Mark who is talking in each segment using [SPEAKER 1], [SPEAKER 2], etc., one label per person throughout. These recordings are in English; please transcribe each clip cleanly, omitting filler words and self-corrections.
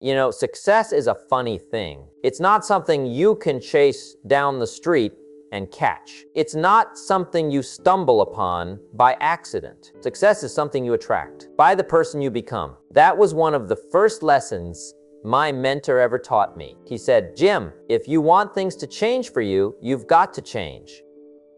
[SPEAKER 1] You know, success is a funny thing. It's not something you can chase down the street and catch. It's not something you stumble upon by accident. Success is something you attract by the person you become. That was one of the first lessons my mentor ever taught me. He said, Jim, if you want things to change for you, you've got to change.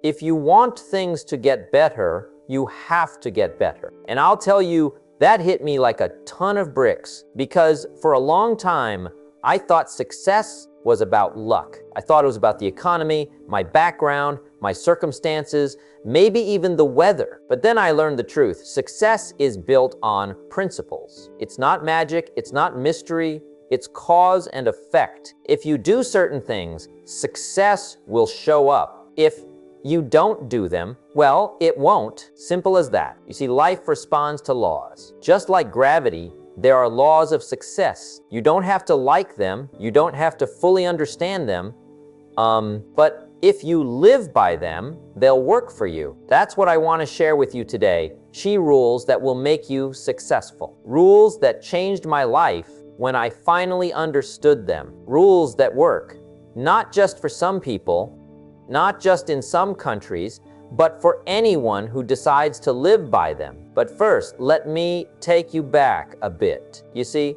[SPEAKER 1] If you want things to get better, you have to get better. And I'll tell you, that hit me like a ton of bricks, because for a long time, I thought success was about luck. I thought it was about the economy, my background, my circumstances, maybe even the weather. But then I learned the truth. Success is built on principles. It's not magic, it's not mystery, it's cause and effect. If you do certain things, success will show up. If you don't do them, well, it won't. Simple as that. You see, life responds to laws. Just like gravity, there are laws of success. You don't have to like them, you don't have to fully understand them, but if you live by them, they'll work for you. That's what I want to share with you today. Rules that will make you successful. Rules that changed my life when I finally understood them. Rules that work, not just for some people, not just in some countries, but for anyone who decides to live by them. But first, let me take you back a bit. You see,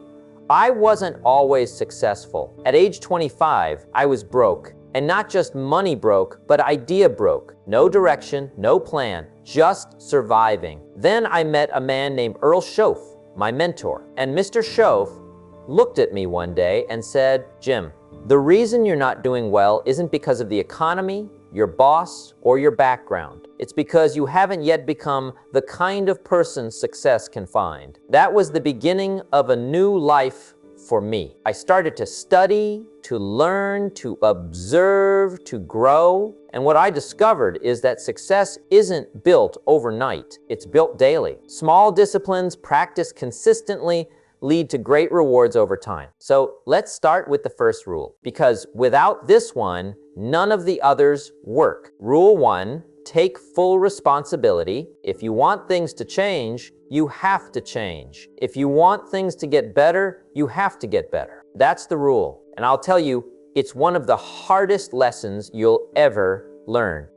[SPEAKER 1] I wasn't always successful. At age 25, I was broke. And not just money broke, but idea broke. No direction, no plan, just surviving. Then I met a man named Earl Shoaff, my mentor. And Mr. Shoaff looked at me one day and said, Jim, the reason you're not doing well isn't because of the economy, your boss, or your background. It's because you haven't yet become the kind of person success can find. That was the beginning of a new life for me. I started to study, to learn, to observe, to grow. And what I discovered is that success isn't built overnight. It's built daily. Small disciplines practiced consistently lead to great rewards over time. So let's start with the first rule, because without this one, none of the others work. Rule 1, take full responsibility. If you want things to change, you have to change. If you want things to get better, you have to get better. That's the rule. And I'll tell you, it's one of the hardest lessons you'll ever learn,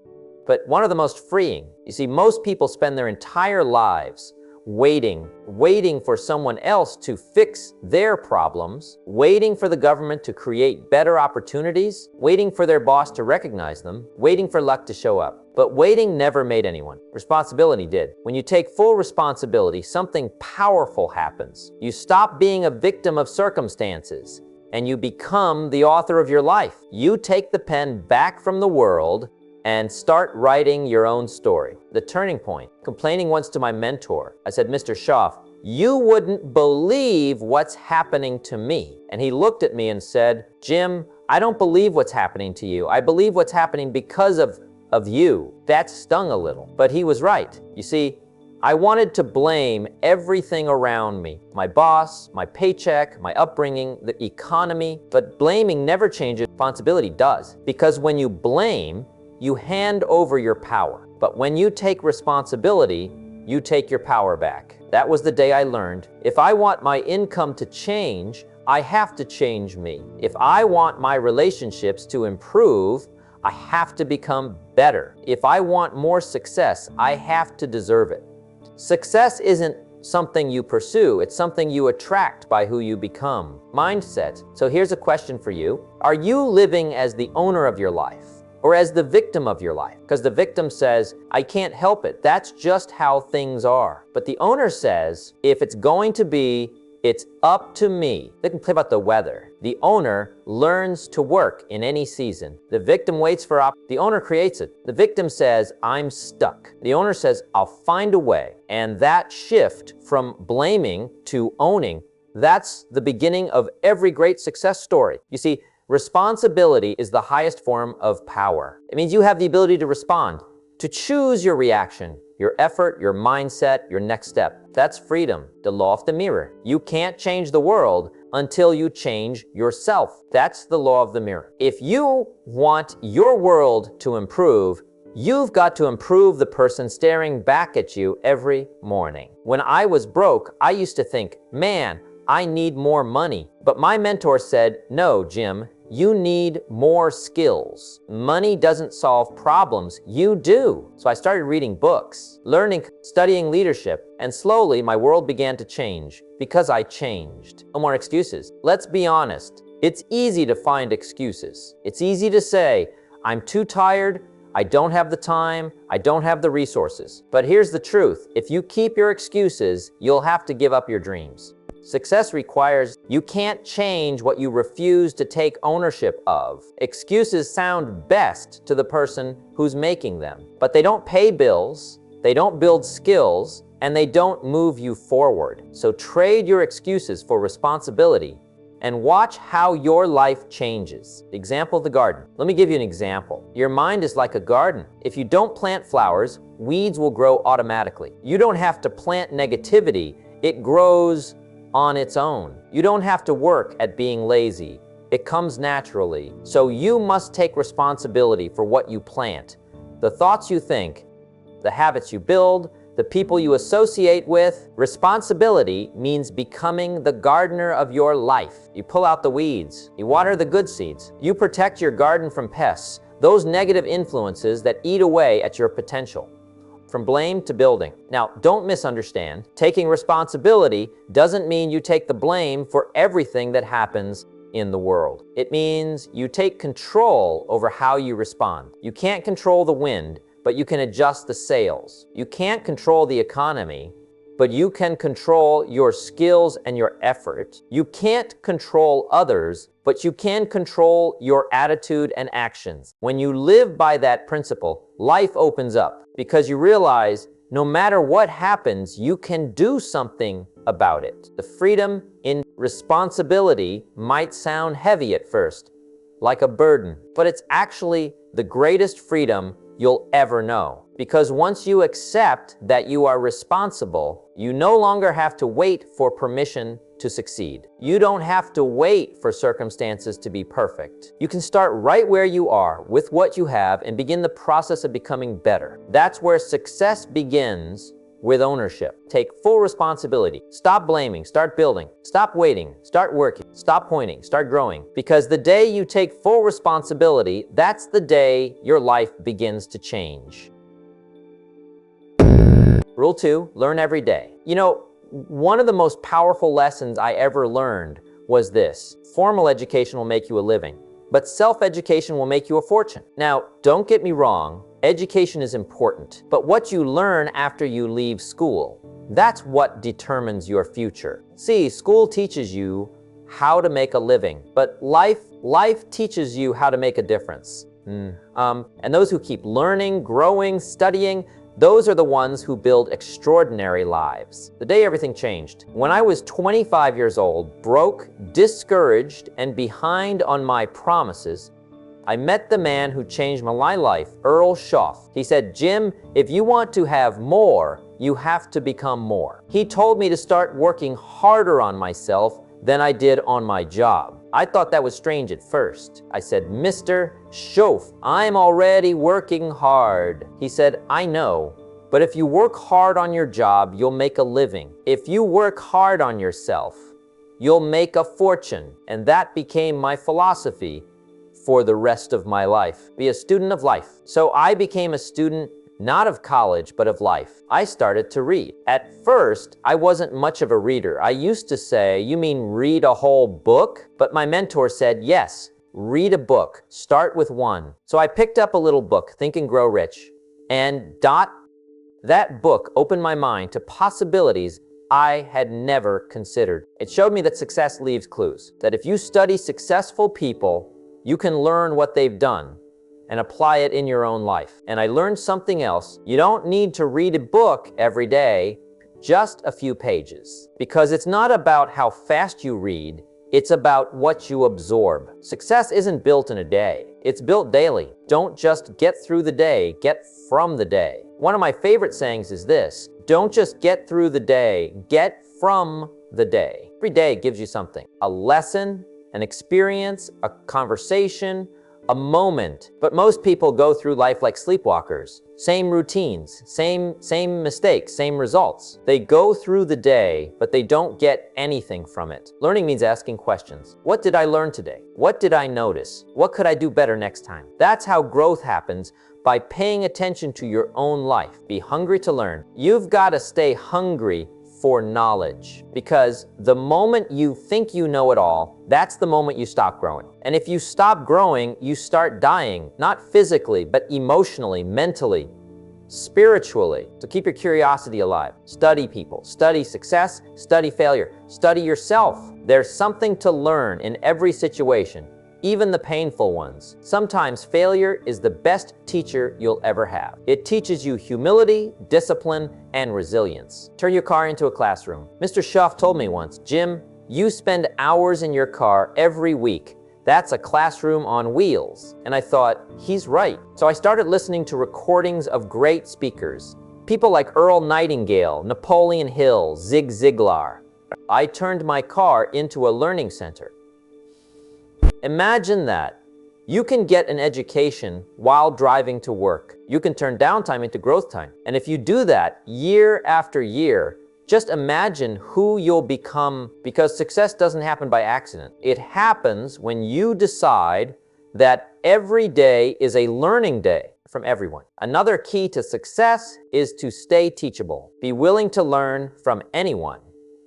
[SPEAKER 1] but one of the most freeing. You see, most people spend their entire lives waiting for someone else to fix their problems, waiting for the government to create better opportunities, waiting for their boss to recognize them, waiting for luck to show up. But waiting never made anyone. Responsibility did. When you take full responsibility, something powerful happens. You stop being a victim of circumstances, and you become the author of your life. You take the pen back from the world and start writing your own story. The turning point. Complaining once to my mentor, I said, Mr. Shoaff, you wouldn't believe what's happening to me. And he looked at me and said, Jim, I don't believe what's happening to you. I believe what's happening because of you. That stung a little, but he was right. You see, I wanted to blame everything around me, my boss, my paycheck, my upbringing, the economy, but blaming never changes, responsibility does. Because when you blame, you hand over your power. But when you take responsibility, you take your power back. That was the day I learned, if I want my income to change, I have to change me. If I want my relationships to improve, I have to become better. If I want more success, I have to deserve it. Success isn't something you pursue, it's something you attract by who you become. Mindset. So here's a question for you. Are you living as the owner of your life or as the victim of your life? Because the victim says, I can't help it. That's just how things are. But the owner says, if it's going to be, it's up to me. They can play about the weather. The owner learns to work in any season. The victim waits for the owner creates it. The victim says, I'm stuck. The owner says, I'll find a way. And that shift from blaming to owning, that's the beginning of every great success story. You see, responsibility is the highest form of power. It means you have the ability to respond, to choose your reaction, your effort, your mindset, your next step. That's freedom, the law of the mirror. You can't change the world until you change yourself. That's the law of the mirror. If you want your world to improve, you've got to improve the person staring back at you every morning. When I was broke, I used to think, man, I need more money. But my mentor said, no, Jim, you need more skills. Money doesn't solve problems, you do. So I started reading books, learning, studying leadership, and slowly my world began to change because I changed. No more excuses. Let's be honest. It's easy to find excuses. It's easy to say, I'm too tired, I don't have the time, I don't have the resources. But here's the truth. If you keep your excuses, you'll have to give up your dreams. Success requires you can't change what you refuse to take ownership of. Excuses sound best to the person who's making them, but they don't pay bills, they don't build skills, and they don't move you forward. So trade your excuses for responsibility and watch how your life changes. Example of the garden. Let me give you an example. Your mind is like a garden. If you don't plant flowers, weeds will grow automatically. You don't have to plant negativity, it grows on its own. You don't have to work at being lazy. It comes naturally. So you must take responsibility for what you plant. The thoughts you think, the habits you build, the people you associate with. Responsibility means becoming the gardener of your life. You pull out the weeds. You water the good seeds. You protect your garden from pests, those negative influences that eat away at your potential. From blame to building. Now, don't misunderstand. Taking responsibility doesn't mean you take the blame for everything that happens in the world. It means you take control over how you respond. You can't control the wind, but you can adjust the sails. You can't control the economy, but you can control your skills and your effort. You can't control others, but you can control your attitude and actions. When you live by that principle, life opens up because you realize no matter what happens, you can do something about it. The freedom in responsibility might sound heavy at first, like a burden, but it's actually the greatest freedom you'll ever know. Because once you accept that you are responsible, you no longer have to wait for permission to succeed. You don't have to wait for circumstances to be perfect. You can start right where you are with what you have and begin the process of becoming better. That's where success begins, with ownership. Take full responsibility. Stop blaming, start building. Stop waiting, start working. Stop pointing, start growing. Because the day you take full responsibility, that's the day your life begins to change. Rule 2, learn every day. You know, one of the most powerful lessons I ever learned was this. Formal education will make you a living, but self-education will make you a fortune. Now, don't get me wrong, education is important, but what you learn after you leave school, that's what determines your future. See, school teaches you how to make a living, but life teaches you how to make a difference. And those who keep learning, growing, studying, those are the ones who build extraordinary lives. The day everything changed. When I was 25 years old, broke, discouraged, and behind on my promises, I met the man who changed my life, Earl Schaff. He said, Jim, if you want to have more, you have to become more. He told me to start working harder on myself than I did on my job. I thought that was strange at first. I said, Mr. Schaff, I'm already working hard. He said, I know, but if you work hard on your job, you'll make a living. If you work hard on yourself, you'll make a fortune. And that became my philosophy for the rest of my life. Be a student of life. So I became a student not of college, but of life. I started to read. At first, I wasn't much of a reader. I used to say, you mean read a whole book? But my mentor said, yes, read a book. Start with one. So I picked up a little book, Think and Grow Rich, and that book opened my mind to possibilities I had never considered. It showed me that success leaves clues, that if you study successful people, you can learn what they've done and apply it in your own life. And I learned something else. You don't need to read a book every day, just a few pages. Because it's not about how fast you read, it's about what you absorb. Success isn't built in a day, it's built daily. Don't just get through the day, get from the day. One of my favorite sayings is this, don't just get through the day, get from the day. Every day gives you something, a lesson, an experience, a conversation, a moment. But most people go through life like sleepwalkers. Same routines, same mistakes, same results. They go through the day, but they don't get anything from it. Learning means asking questions. What did I learn today? What did I notice? What could I do better next time? That's how growth happens, by paying attention to your own life. Be hungry to learn. You've got to stay hungry for knowledge, because the moment you think you know it all, that's the moment you stop growing. And if you stop growing, you start dying, not physically, but emotionally, mentally, spiritually. So keep your curiosity alive. Study people, study success, study failure, study yourself. There's something to learn in every situation, even the painful ones. Sometimes failure is the best teacher you'll ever have. It teaches you humility, discipline, and resilience. Turn your car into a classroom. Mr. Schuff told me once, Jim, you spend hours in your car every week. That's a classroom on wheels. And I thought, he's right. So I started listening to recordings of great speakers, people like Earl Nightingale, Napoleon Hill, Zig Ziglar. I turned my car into a learning center. Imagine that. You can get an education while driving to work. You can turn downtime into growth time. And if you do that year after year, just imagine who you'll become, because success doesn't happen by accident. It happens when you decide that every day is a learning day from everyone. Another key to success is to stay teachable. Be willing to learn from anyone,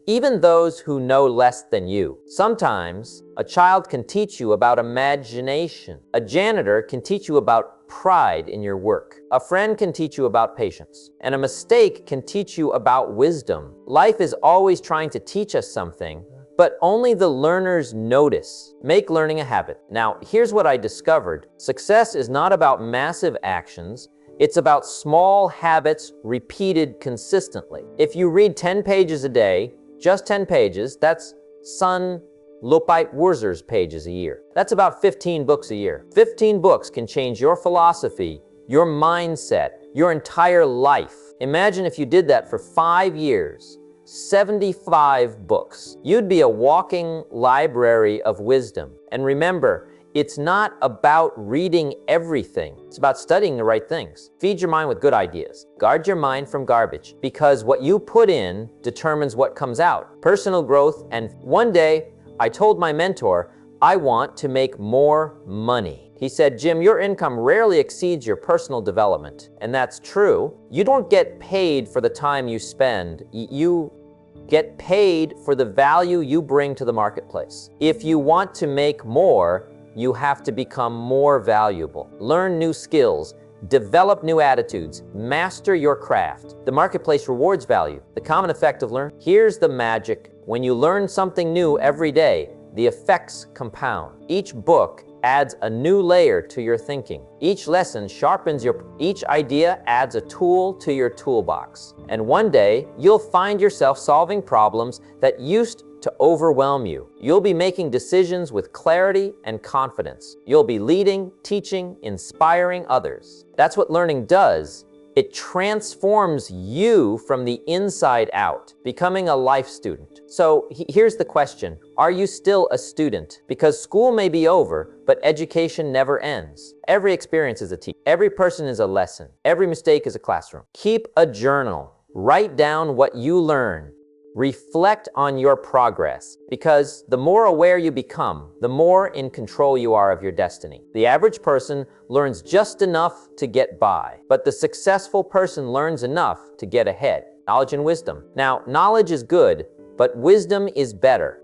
[SPEAKER 1] even those who know less than you. Sometimes a child can teach you about imagination. A janitor can teach you about pride in your work. A friend can teach you about patience. And a mistake can teach you about wisdom. Life is always trying to teach us something, but only the learners notice. Make learning a habit. Now, here's what I discovered. Success is not about massive actions. It's about small habits repeated consistently. If you read 10 pages a day, just 10 pages, that's Sun Lopite Wurzer's pages a year. That's about 15 books a year. 15 books can change your philosophy, your mindset, your entire life. Imagine if you did that for 5 years, 75 books. You'd be a walking library of wisdom. And remember, it's not about reading everything. It's about studying the right things. Feed your mind with good ideas. Guard your mind from garbage, because what you put in determines what comes out. Personal growth. And one day, I told my mentor, I want to make more money. He said, Jim, your income rarely exceeds your personal development. And that's true. You don't get paid for the time you spend. You get paid for the value you bring to the marketplace. If you want to make more, you have to become more valuable. Learn new skills, develop new attitudes, master your craft. The marketplace rewards value. The common effect of learn. Here's the magic. When you learn something new every day, the effects compound. Each book adds a new layer to your thinking. Each lesson sharpens each idea adds a tool to your toolbox. And one day, you'll find yourself solving problems that used to overwhelm you. You'll be making decisions with clarity and confidence. You'll be leading, teaching, inspiring others. That's what learning does. It transforms you from the inside out, becoming a life student. So here's the question. Are you still a student? Because school may be over, but education never ends. Every experience is a teacher. Every person is a lesson. Every mistake is a classroom. Keep a journal. Write down what you learn. Reflect on your progress, because the more aware you become, the more in control you are of your destiny. The average person learns just enough to get by, but the successful person learns enough to get ahead. Knowledge and wisdom. Now, knowledge is good, but wisdom is better.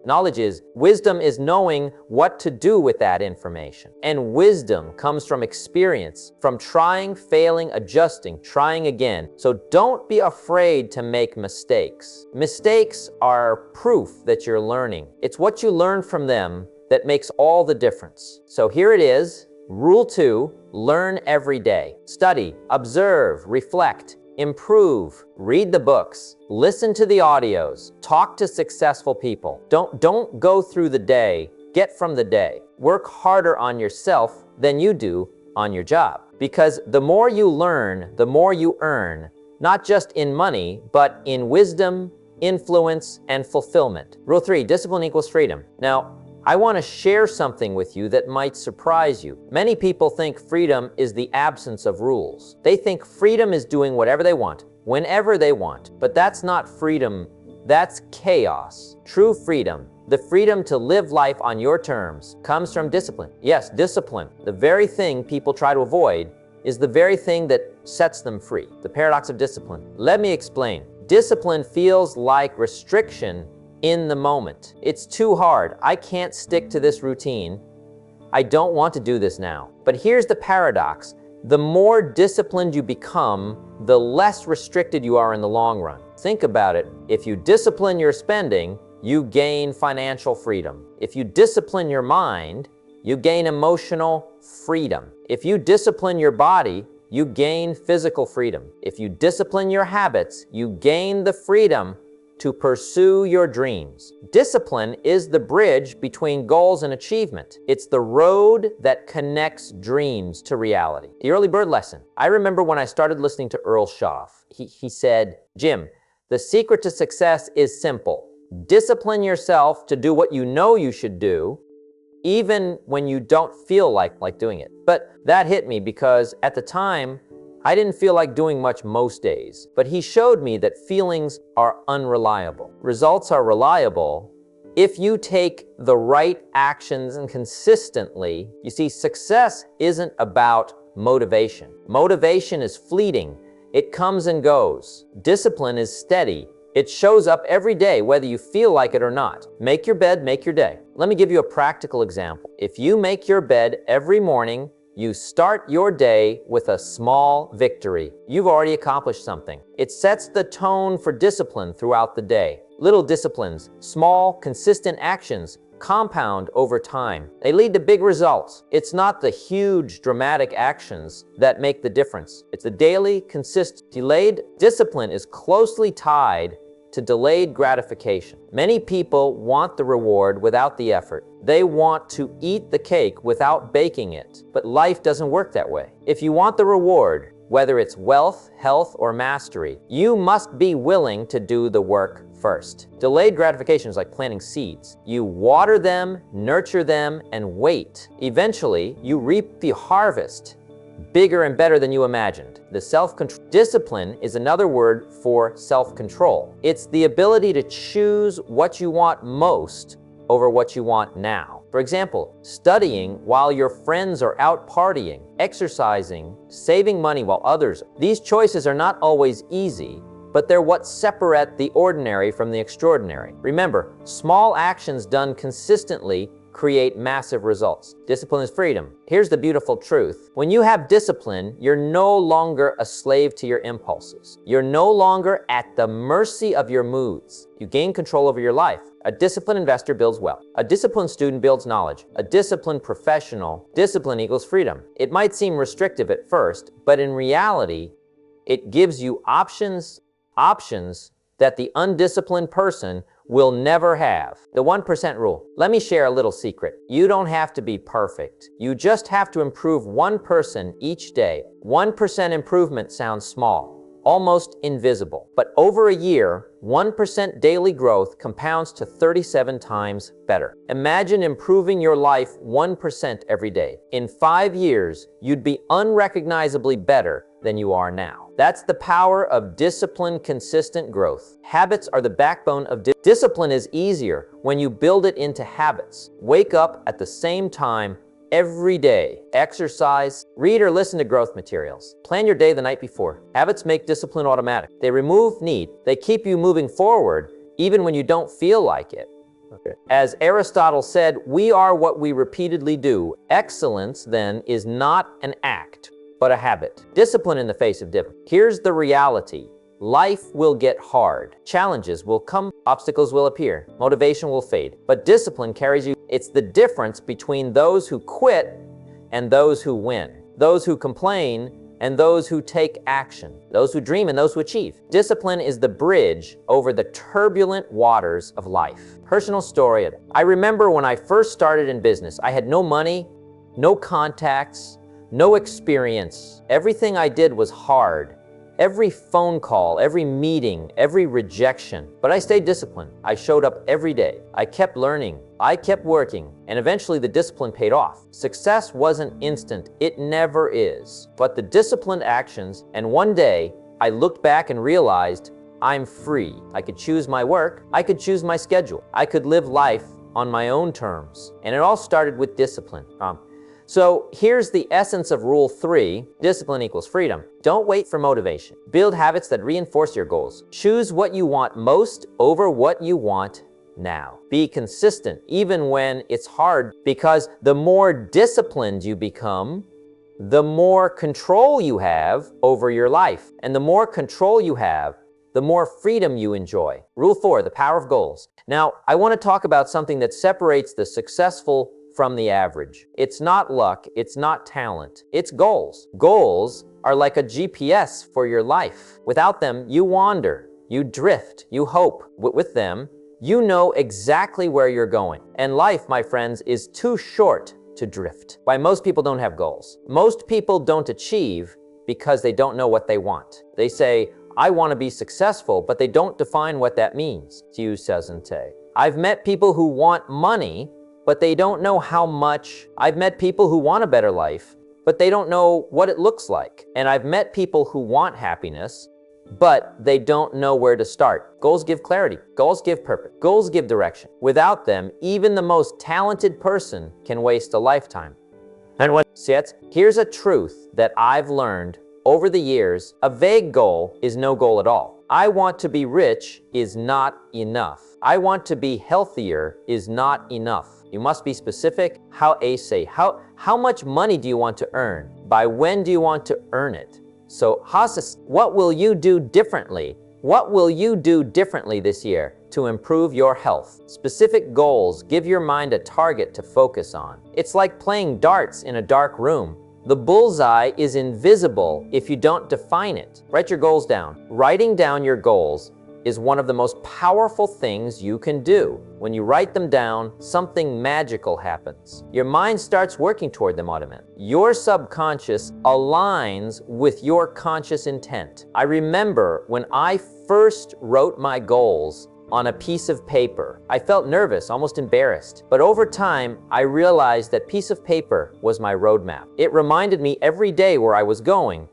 [SPEAKER 1] Wisdom is knowing what to do with that information. And wisdom comes from experience, from trying, failing, adjusting, trying again. So don't be afraid to make mistakes. Mistakes are proof that you're learning. It's what you learn from them that makes all the difference. So here it is. Rule 2, learn every day. Study, observe, reflect, improve, read the books, listen to the audios, talk to successful people. Don't go through the day, get from the day. Work harder on yourself than you do on your job. Because the more you learn, the more you earn, not just in money, but in wisdom, influence, and fulfillment. Rule 3, discipline equals freedom. Now, I want to share something with you that might surprise you. Many people think freedom is the absence of rules. They think freedom is doing whatever they want, whenever they want. But that's not freedom, that's chaos. True freedom, the freedom to live life on your terms, comes from discipline. Yes, discipline. The very thing people try to avoid is the very thing that sets them free. The paradox of discipline. Let me explain. Discipline feels like restriction in the moment. It's too hard. I can't stick to this routine. I don't want to do this now. But here's the paradox. The more disciplined you become, the less restricted you are in the long run. Think about it. If you discipline your spending, you gain financial freedom. If you discipline your mind, you gain emotional freedom. If you discipline your body, you gain physical freedom. If you discipline your habits, you gain the freedom to pursue your dreams. Discipline is the bridge between goals and achievement. It's the road that connects dreams to reality. The early bird lesson. I remember when I started listening to Earl Schaff, he said, Jim, the secret to success is simple. Discipline yourself to do what you know you should do, even when you don't feel like doing it. But that hit me because at the time, I didn't feel like doing much most days. But he showed me that feelings are unreliable. Results are reliable if you take the right actions and consistently. You see, success isn't about motivation. Motivation is fleeting. It comes and goes. Discipline is steady. It shows up every day, whether you feel like it or not. Make your bed, make your day. Let me give you a practical example. If you make your bed every morning, you start your day with a small victory. You've already accomplished something. It sets the tone for discipline throughout the day. Little disciplines, small, consistent actions, compound over time. They lead to big results. It's not the huge, dramatic actions that make the difference. It's the daily, consistent. Delayed discipline is closely tied to delayed gratification. Many people want the reward without the effort. They want to eat the cake without baking it. But life doesn't work that way. If you want the reward, whether it's wealth, health, or mastery, you must be willing to do the work first. Delayed gratification is like planting seeds. You water them, nurture them, and wait. Eventually, you reap the harvest, bigger and better than you imagined. The self-control. Discipline is another word for self-control. It's the ability to choose what you want most over what you want now. For example, studying while your friends are out partying, exercising, saving money while others. These choices are not always easy, but they're what separate the ordinary from the extraordinary. Remember, small actions done consistently create massive results. Discipline is freedom. Here's the beautiful truth. When you have discipline, you're no longer a slave to your impulses. You're no longer at the mercy of your moods. You gain control over your life. A disciplined investor builds wealth. A disciplined student builds knowledge. A disciplined professional, discipline equals freedom. It might seem restrictive at first, but in reality, it gives you options that the undisciplined person will never have. The 1% rule. Let me share a little secret. You don't have to be perfect. You just have to improve 1% each day. 1% improvement sounds small, almost invisible. But over a year, 1% daily growth compounds to 37 times better. Imagine improving your life 1% every day. In 5 years, you'd be unrecognizably better than you are now. That's the power of disciplined, consistent growth. Habits are the backbone of discipline. Is easier when you build it into habits. Wake up at the same time every day. Exercise, read or listen to growth materials. Plan your day the night before. Habits make discipline automatic. They remove need. They keep you moving forward even when you don't feel like it. Okay. As Aristotle said, we are what we repeatedly do. Excellence, then, is not an act, but a habit. Discipline in the face of discipline. Here's the reality. Life will get hard. Challenges will come. Obstacles will appear. Motivation will fade. But discipline carries you. It's the difference between those who quit and those who win. Those who complain and those who take action. Those who dream and those who achieve. Discipline is the bridge over the turbulent waters of life. Personal story. I remember when I first started in business, I had no money, no contacts, no experience. Everything I did was hard, every phone call, every meeting, every rejection. But I stayed disciplined. I showed up every day. I kept learning. I kept working. And eventually the discipline paid off. Success wasn't instant. It never is. But the disciplined actions, and one day I looked back and realized I'm free. I could choose my work. I could choose my schedule. I could live life on my own terms. And it all started with discipline. So here's the essence of Rule 3, discipline equals freedom. Don't wait for motivation. Build habits that reinforce your goals. Choose what you want most over what you want now. Be consistent, even when it's hard, because the more disciplined you become, the more control you have over your life. And the more control you have, the more freedom you enjoy. Rule 4, the power of goals. Now, I want to talk about something that separates the successful from the average. It's not luck, it's not talent, it's goals. Goals are like a GPS for your life. Without them, you wander, you drift, you hope. With them, you know exactly where you're going. And life, my friends, is too short to drift. Why most people don't have goals. Most people don't achieve because they don't know what they want. They say, I want to be successful, but they don't define what that means. I've met people who want money, but they don't know how much. I've met people who want a better life, but they don't know what it looks like. And I've met people who want happiness, but they don't know where to start. Goals give clarity. Goals give purpose. Goals give direction. Without them, even the most talented person can waste a lifetime. And here's a truth that I've learned over the years. A vague goal is no goal at all. I want to be rich is not enough. I want to be healthier is not enough. You must be specific. How much money do you want to earn? By when do you want to earn it? So, what will you do differently? What will you do differently this year to improve your health? Specific goals give your mind a target to focus on. It's like playing darts in a dark room. The bullseye is invisible if you don't define it. Write your goals down. Writing down your goals is one of the most powerful things you can do. When you write them down, something magical happens. Your mind starts working toward them automatically. Your subconscious aligns with your conscious intent. I remember when I first wrote my goals on a piece of paper. I felt nervous, almost embarrassed. But over time, I realized that piece of paper was my roadmap. It reminded me every day where I was going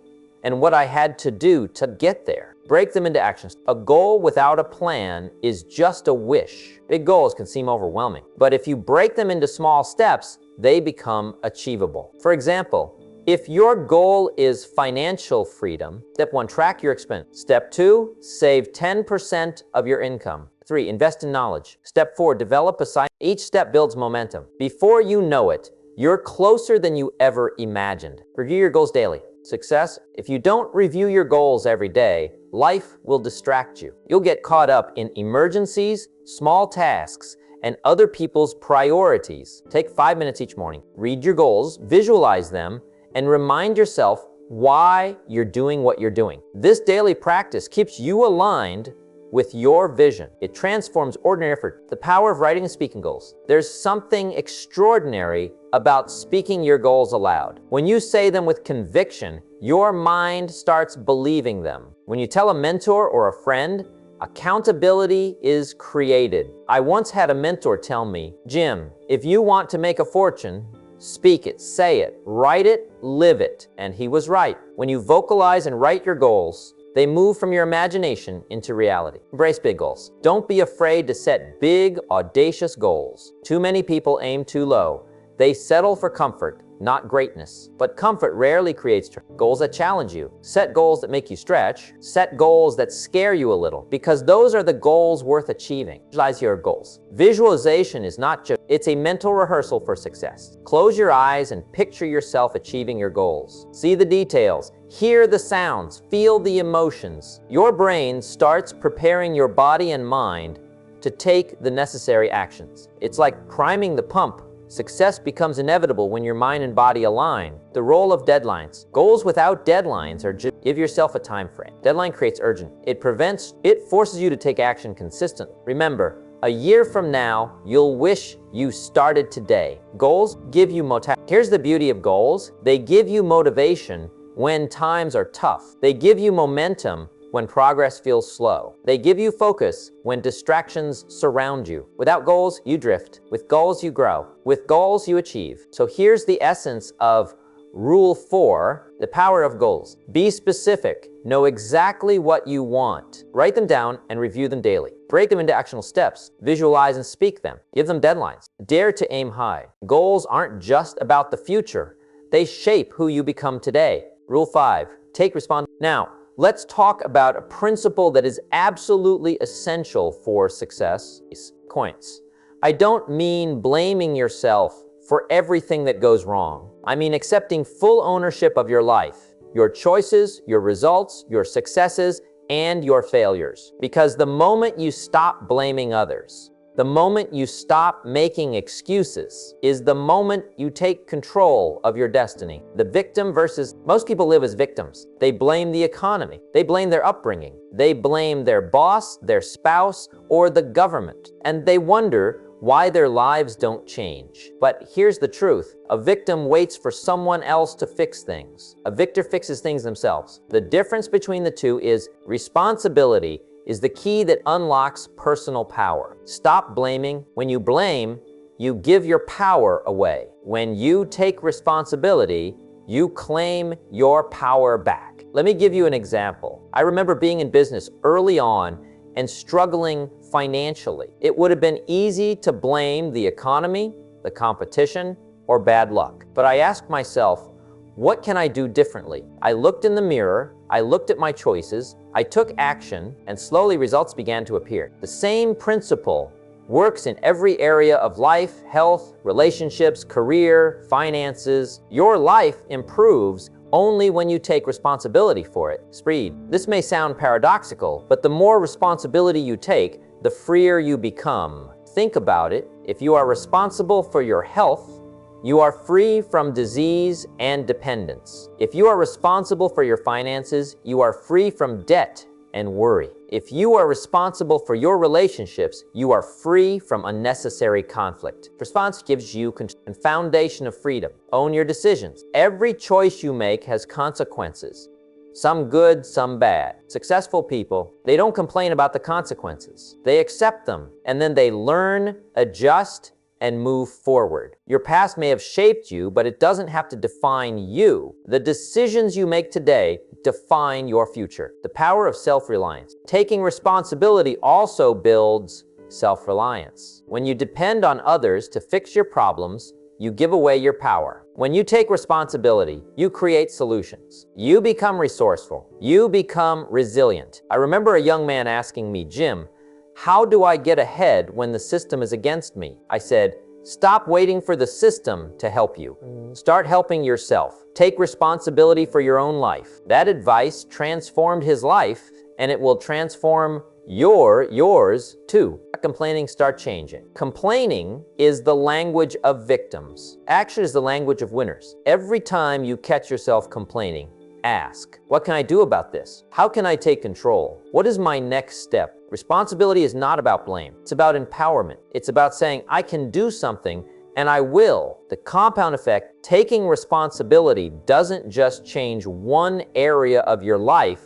[SPEAKER 1] and what I had to do to get there. Break them into actions. A goal without a plan is just a wish. Big goals can seem overwhelming, but if you break them into small steps, they become achievable. For example, if your goal is financial freedom, step 1, track your expense. Step 2, save 10% of your income. 3, invest in knowledge. Step 4, develop a side. Each step builds momentum. Before you know it, you're closer than you ever imagined. Review your goals daily. Success, if you don't review your goals every day, life will distract you. You'll get caught up in emergencies, small tasks, and other people's priorities. Take 5 minutes each morning. Read your goals, visualize them, and remind yourself why you're doing what you're doing. This daily practice keeps you aligned with your vision. It transforms ordinary effort. The power of writing and speaking goals. There's something extraordinary about speaking your goals aloud. When you say them with conviction, your mind starts believing them. When you tell a mentor or a friend, accountability is created. I once had a mentor tell me, Jim, if you want to make a fortune, speak it, say it, write it, live it. And he was right. When you vocalize and write your goals, they move from your imagination into reality. Embrace big goals. Don't be afraid to set big, audacious goals. Too many people aim too low. They settle for comfort, not greatness. But comfort rarely creates goals that challenge you. Set goals that make you stretch. Set goals that scare you a little, because those are the goals worth achieving. Visualize your goals. Visualization is not just, it's a mental rehearsal for success. Close your eyes and picture yourself achieving your goals. See the details. Hear the sounds, feel the emotions. Your brain starts preparing your body and mind to take the necessary actions. It's like priming the pump. Success becomes inevitable when your mind and body align. The role of deadlines. Goals without deadlines are just give yourself a time frame. Deadline creates urgency. It forces you to take action consistently. Remember, a year from now, you'll wish you started today. Goals give you motivation. Here's the beauty of goals. They give you motivation when times are tough. They give you momentum when progress feels slow. They give you focus when distractions surround you. Without goals, you drift. With goals, you grow. With goals, you achieve. So here's the essence of Rule 4, the power of goals. Be specific. Know exactly what you want. Write them down and review them daily. Break them into actionable steps. Visualize and speak them. Give them deadlines. Dare to aim high. Goals aren't just about the future. They shape who you become today. Rule 5, take responsibility. Now, let's talk about a principle that is absolutely essential for success. Points. I don't mean blaming yourself for everything that goes wrong. I mean accepting full ownership of your life, your choices, your results, your successes, and your failures. Because the moment you stop blaming others, the moment you stop making excuses, is the moment you take control of your destiny. The victim versus, most people live as victims. They blame the economy. They blame their upbringing. They blame their boss, their spouse, or the government. And they wonder why their lives don't change. But here's the truth. A victim waits for someone else to fix things. A victor fixes things themselves. The difference between the two is responsibility is the key that unlocks personal power. Stop blaming. When you blame, you give your power away. When you take responsibility, you claim your power back. Let me give you an example. I remember being in business early on and struggling financially. It would have been easy to blame the economy, the competition, or bad luck. But I asked myself, what can I do differently? I looked in the mirror, I looked at my choices, I took action, and slowly results began to appear. The same principle works in every area of life, health, relationships, career, finances. Your life improves only when you take responsibility for it. Spreed. This may sound paradoxical, but the more responsibility you take, the freer you become. Think about it. If you are responsible for your health, you are free from disease and dependence. If you are responsible for your finances, you are free from debt and worry. If you are responsible for your relationships, you are free from unnecessary conflict. Response gives you a foundation of freedom. Own your decisions. Every choice you make has consequences. Some good, some bad. Successful people, they don't complain about the consequences. They accept them, and then they learn, adjust, and move forward. Your past may have shaped you, but it doesn't have to define you. The decisions you make today define your future. The power of self-reliance. Taking responsibility also builds self-reliance. When you depend on others to fix your problems, you give away your power. When you take responsibility, you create solutions. You become resourceful. You become resilient. I remember a young man asking me, Jim, how do I get ahead when the system is against me? I said, stop waiting for the system to help you. Start helping yourself. Take responsibility for your own life. That advice transformed his life, and it will transform yours too. Complaining, start changing. Complaining is the language of victims. Action is the language of winners. Every time you catch yourself complaining, ask, what can I do about this? How can I take control? What is my next step? Responsibility is not about blame. It's about empowerment. It's about saying, I can do something and I will. The compound effect, taking responsibility doesn't just change one area of your life,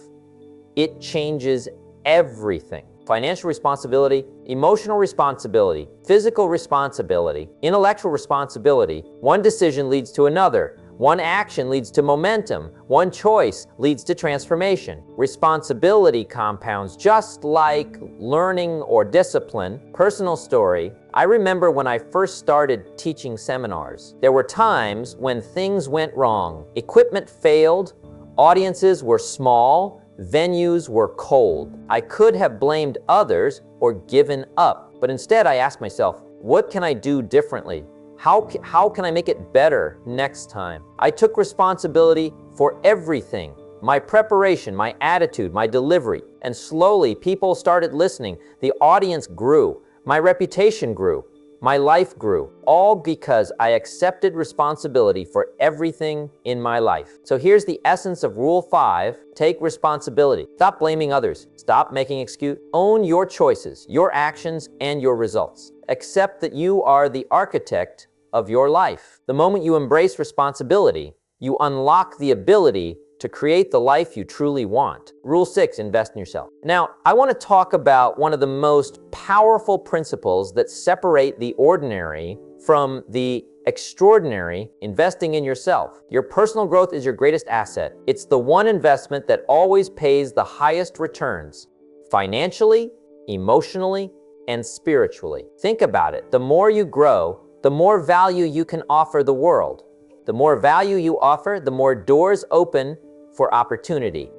[SPEAKER 1] it changes everything. Financial responsibility, emotional responsibility, physical responsibility, intellectual responsibility. One decision leads to another. One action leads to momentum. One choice leads to transformation. Responsibility compounds just like learning or discipline. Personal story. I remember when I first started teaching seminars, there were times when things went wrong. Equipment failed, audiences were small, venues were cold. I could have blamed others or given up, but instead I asked myself, what can I do differently? How can I make it better next time? I took responsibility for everything. My preparation, my attitude, my delivery. And slowly people started listening. The audience grew. My reputation grew. My life grew. All because I accepted responsibility for everything in my life. So here's the essence of Rule 5. Take responsibility. Stop blaming others. Stop making excuses. Own your choices, your actions, and your results. Accept that you are the architect of your life. The moment you embrace responsibility, you unlock the ability to create the life you truly want. Rule 6, invest in yourself. Now, I want to talk about one of the most powerful principles that separate the ordinary from the extraordinary: investing in yourself. Your personal growth is your greatest asset. It's the one investment that always pays the highest returns, financially, emotionally, and spiritually. Think about it. The more you grow, the more value you can offer the world. The more value you offer, the more doors open for opportunity.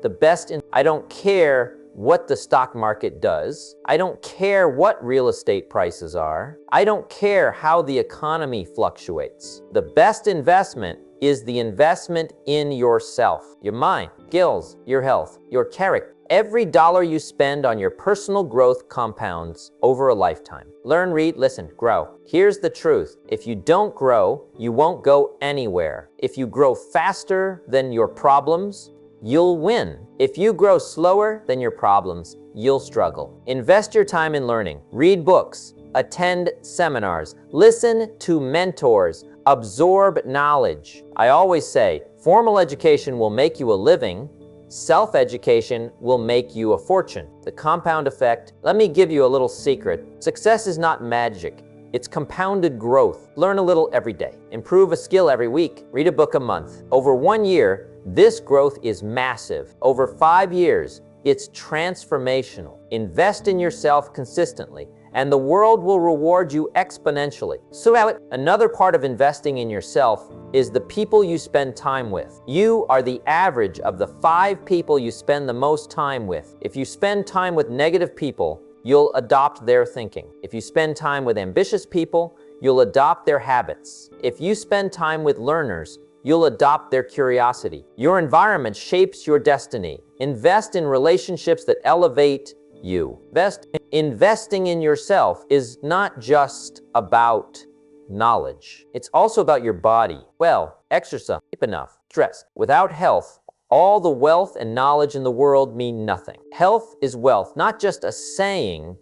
[SPEAKER 1] I don't care what the stock market does. I don't care what real estate prices are. I don't care how the economy fluctuates. The best investment is the investment in yourself, your mind, skills, your health, your character. Every dollar you spend on your personal growth compounds over a lifetime. Learn, read, listen, grow. Here's the truth. If you don't grow, you won't go anywhere. If you grow faster than your problems, you'll win. If you grow slower than your problems, you'll struggle. Invest your time in learning. Read books, attend seminars, listen to mentors, absorb knowledge. I always say, formal education will make you a living. Self-education will make you a fortune. The compound effect. Let me give you a little secret. Success is not magic. It's compounded growth. Learn a little every day. Improve a skill every week. Read a book a month. Over 1 year, this growth is massive. Over 5 years, it's transformational. Invest in yourself consistently, and the world will reward you exponentially. So another part of investing in yourself is the people you spend time with. You are the average of the 5 people you spend the most time with. If you spend time with negative people, you'll adopt their thinking. If you spend time with ambitious people, you'll adopt their habits. If you spend time with learners, you'll adopt their curiosity. Your environment shapes your destiny. Invest in relationships that elevate you. Investing in yourself is not just about knowledge. It's also about your body. Well, exercise, sleep enough, stress. Without health, all the wealth and knowledge in the world mean nothing. Health is wealth, not just a saying,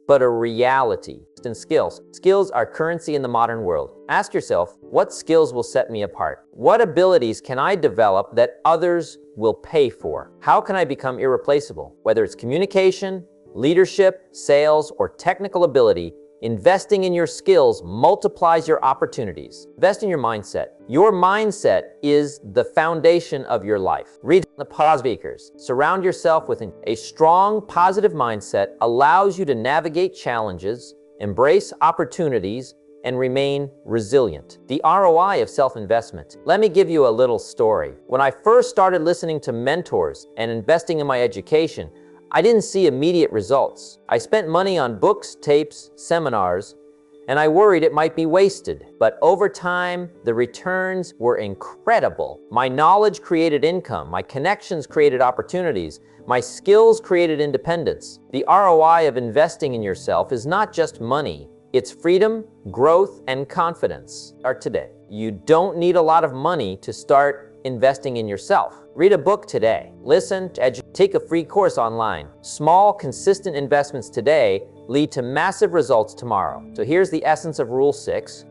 [SPEAKER 1] but a reality. And skills. Skills are currency in the modern world. Ask yourself, what skills will set me apart? What abilities can I develop that others will pay for? How can I become irreplaceable? Whether it's communication, leadership, sales, or technical ability, investing in your skills multiplies your opportunities. Invest in your mindset. Your mindset is the foundation of your life. Read the positive speakers. Surround yourself with a strong, positive mindset allows you to navigate challenges, embrace opportunities, and remain resilient. The ROI of self-investment. Let me give you a little story. When I first started listening to mentors and investing in my education, I didn't see immediate results. I spent money on books, tapes, seminars, and I worried it might be wasted. But over time, the returns were incredible. My knowledge created income, my connections created opportunities, my skills created independence. The ROI of investing in yourself is not just money, it's freedom, growth, and confidence. Start today. You don't need a lot of money to start investing in yourself. Read a book today. Listen to take a free course online. Small, consistent investments today lead to massive results tomorrow. So here's the essence of Rule 6.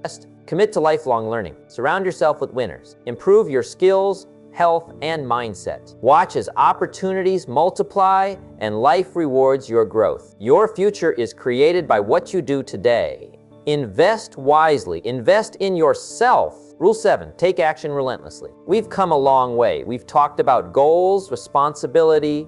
[SPEAKER 1] Commit to lifelong learning. Surround yourself with winners. Improve your skills, health, and mindset. Watch as opportunities multiply and life rewards your growth. Your future is created by what you do today. Invest wisely. Invest in yourself. Rule 7, take action relentlessly. We've come a long way. We've talked about goals, responsibility,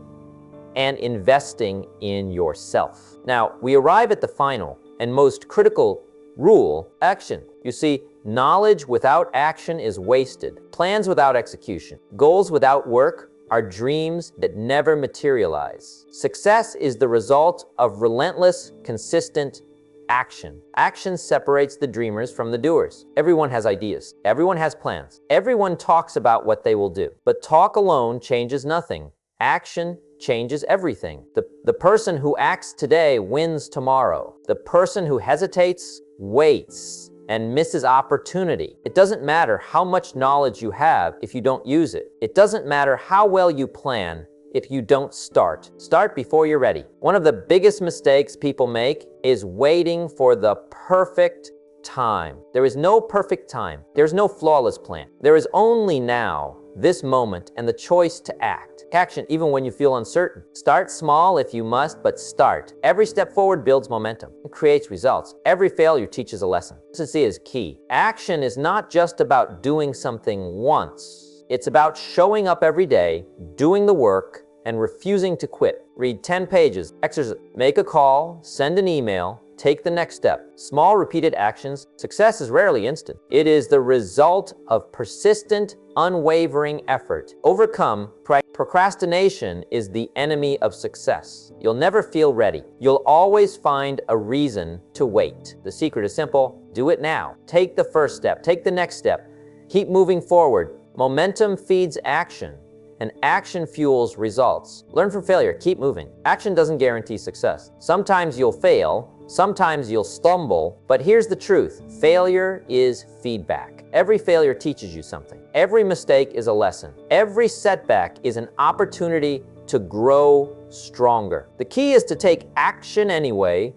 [SPEAKER 1] and investing in yourself. Now, we arrive at the final and most critical rule, action. You see, knowledge without action is wasted. Plans without execution. Goals without work are dreams that never materialize. Success is the result of relentless, consistent action. Action separates the dreamers from the doers. Everyone has ideas. Everyone has plans. Everyone talks about what they will do. But talk alone changes nothing. Action changes everything. The person who acts today wins tomorrow. The person who hesitates waits and misses opportunity. It doesn't matter how much knowledge you have if you don't use it. It doesn't matter how well you plan if you don't start. Start before you're ready. One of the biggest mistakes people make is waiting for the perfect time. There is no perfect time. There's no flawless plan. There is only now, this moment, and the choice to act. Action even when you feel uncertain. Start small if you must, but start. Every step forward builds momentum and creates results. Every failure teaches a lesson. Consistency is key. Action is not just about doing something once. It's about showing up every day, doing the work, and refusing to quit. Read 10 pages, exercise, make a call, send an email, take the next step. Small repeated actions. Success is rarely instant. It is the result of persistent, unwavering effort. Overcome procrastination is the enemy of success. You'll never feel ready. You'll always find a reason to wait. The secret is simple. Do it now. Take the first step. Take the next step. Keep moving forward. Momentum feeds action, and action fuels results. Learn from failure. Keep moving. Action doesn't guarantee success. Sometimes you'll fail. Sometimes you'll stumble, but here's the truth. Failure is feedback. Every failure teaches you something. Every mistake is a lesson. Every setback is an opportunity to grow stronger. The key is to take action anyway,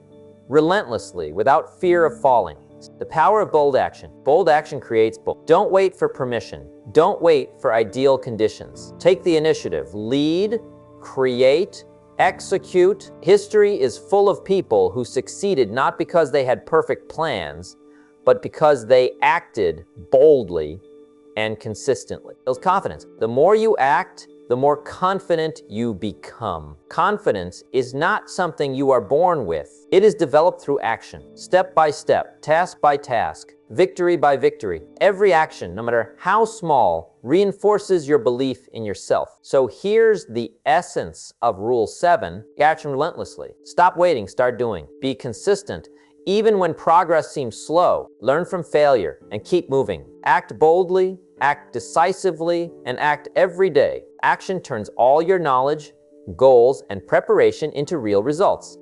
[SPEAKER 1] relentlessly, without fear of falling. The power of bold action. Bold action creates bold. Don't wait for permission. Don't wait for ideal conditions. Take the initiative. Lead, create, execute. History is full of people who succeeded not because they had perfect plans, but because they acted boldly and consistently. Builds confidence. The more you act, the more confident you become. Confidence is not something you are born with. It is developed through action, step by step, task by task, victory by victory. Every action, no matter how small, reinforces your belief in yourself. So here's the essence of Rule 7, action relentlessly. Stop waiting, start doing. Be consistent, even when progress seems slow. Learn from failure and keep moving. Act boldly, act decisively, and act every day. Action turns all your knowledge, goals, and preparation into real results.